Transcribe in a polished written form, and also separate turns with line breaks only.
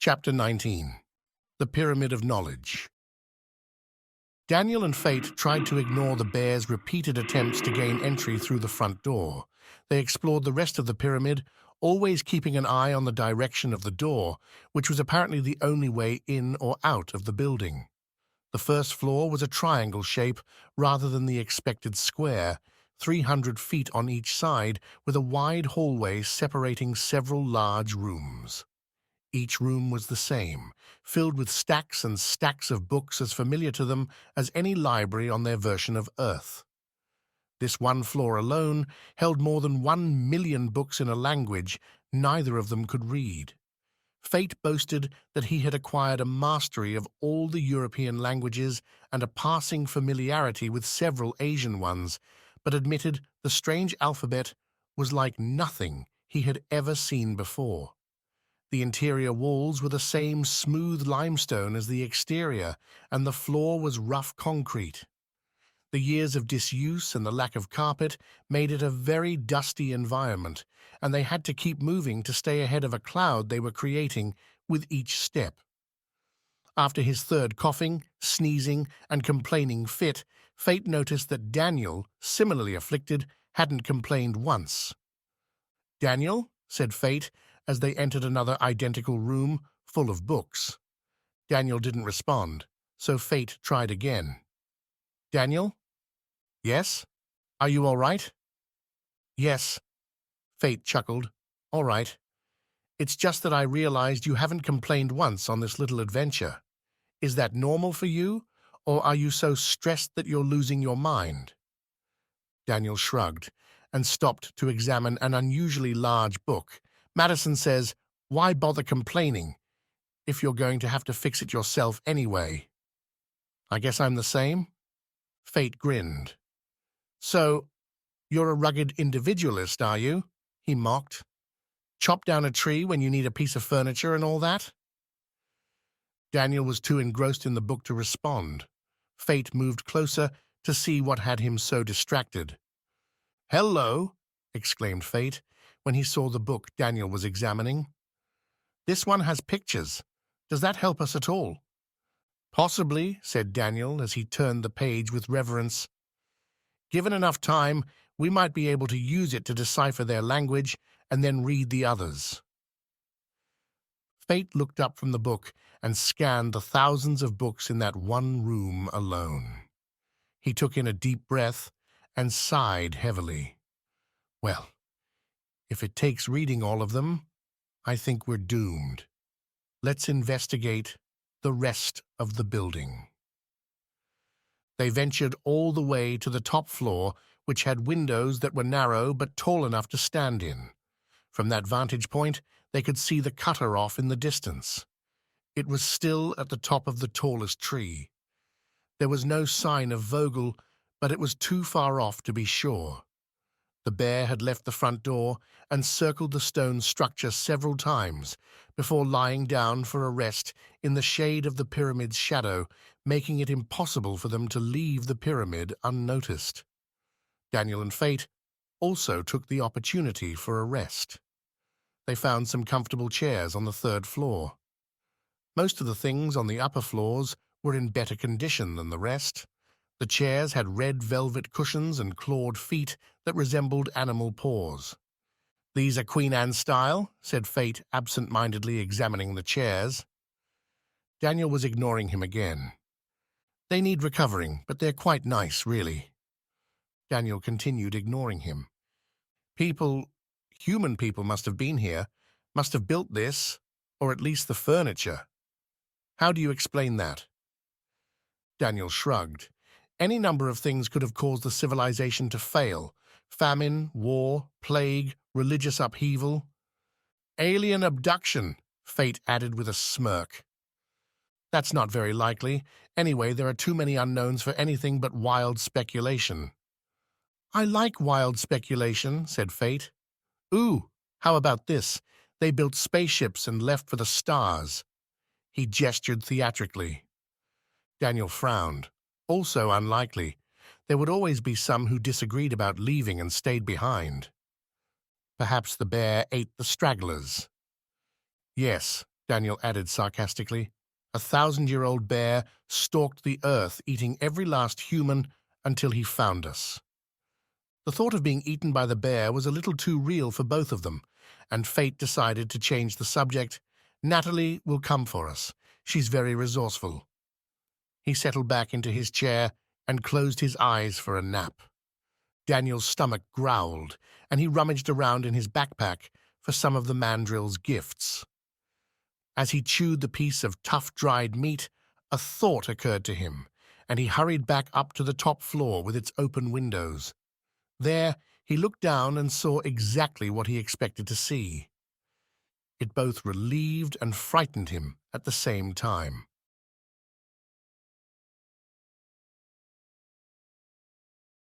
Chapter 19. The Pyramid of Knowledge. Daniel and Fate tried to ignore the bear's repeated attempts to gain entry through the front door. They explored the rest of the pyramid, always keeping an eye on the direction of the door, which was apparently the only way in or out of the building. The first floor was a triangle shape rather than the expected square, 300 feet on each side, with a wide hallway separating several large rooms. Each room was the same, filled with stacks and stacks of books as familiar to them as any library on their version of Earth. This one floor alone held more than 1 million books in a language neither of them could read. Fate boasted that he had acquired a mastery of all the European languages and a passing familiarity with several Asian ones, but admitted the strange alphabet was like nothing he had ever seen before. The interior walls were the same smooth limestone as the exterior, and the floor was rough concrete. The years of disuse and the lack of carpet made it a very dusty environment, and they had to keep moving to stay ahead of a cloud they were creating with each step. After his third coughing, sneezing, and complaining fit, Fate noticed that Daniel, similarly afflicted, hadn't complained once. "Daniel," said Fate, as they entered another identical room full of books. Daniel didn't respond, so Fate tried again. "Daniel?" "Yes? Are you all right?" "Yes." Fate chuckled. "All right. It's just that I realized you haven't complained once on this little adventure. Is that normal for you, or are you so stressed that you're losing your mind?" Daniel shrugged and stopped to examine an unusually large book. Madison says, "Why bother complaining if you're going to have to fix it yourself anyway?" "I guess I'm the same?" Fate grinned. "So, you're a rugged individualist, are you?" he mocked. "Chop down a tree when you need a piece of furniture and all that?" Daniel was too engrossed in the book to respond. Fate moved closer to see what had him so distracted. "Hello!" exclaimed Fate when he saw the book Daniel was examining. "This one has pictures. Does that help us at all?" "Possibly," said Daniel as he turned the page with reverence. "Given enough time, we might be able to use it to decipher their language and then read the others." Fate looked up from the book and scanned the thousands of books in that one room alone. He took in a deep breath and sighed heavily. "Well, if it takes reading all of them, I think we're doomed. Let's investigate the rest of the building." They ventured all the way to the top floor, which had windows that were narrow but tall enough to stand in. From that vantage point, they could see the cutter off in the distance. It was still at the top of the tallest tree. There was no sign of Vogel, but it was too far off to be sure. The bear had left the front door and circled the stone structure several times before lying down for a rest in the shade of the pyramid's shadow, making it impossible for them to leave the pyramid unnoticed. Daniel and Fate also took the opportunity for a rest. They found some comfortable chairs on the third floor. Most of the things on the upper floors were in better condition than the rest. The chairs had red velvet cushions and clawed feet that resembled animal paws. "These are Queen Anne style," said Fate, absent-mindedly examining the chairs. Daniel was ignoring him again. "They need recovering, but they're quite nice, really." Daniel continued, ignoring him. Human people must have been here, must have built this, or at least the furniture. How do you explain that?" Daniel shrugged. Any number of things could have caused the civilization to fail. Famine, war, plague, religious upheaval. "Alien abduction," Fate added with a smirk. "That's not very likely. Anyway, there are too many unknowns for anything but wild speculation." "I like wild speculation," said Fate. "Ooh, how about this? They built spaceships and left for the stars." He gestured theatrically. Daniel frowned. Also unlikely. There would always be some who disagreed about leaving and stayed behind. Perhaps the bear ate the stragglers. "Yes, Daniel added sarcastically. A 1,000-year-old bear stalked the earth, eating every last human until he found us. The thought of being eaten by the bear was a little too real for both of them, and fate decided to change the subject. Natalie will come for us. She's very resourceful. He settled back into his chair and closed his eyes for a nap. Daniel's stomach growled, and he rummaged around in his backpack for some of the mandrill's gifts. As he chewed the piece of tough, dried meat, a thought occurred to him, and he hurried back up to the top floor with its open windows. There, he looked down and saw exactly what he expected to see. It both relieved and frightened him at the same time.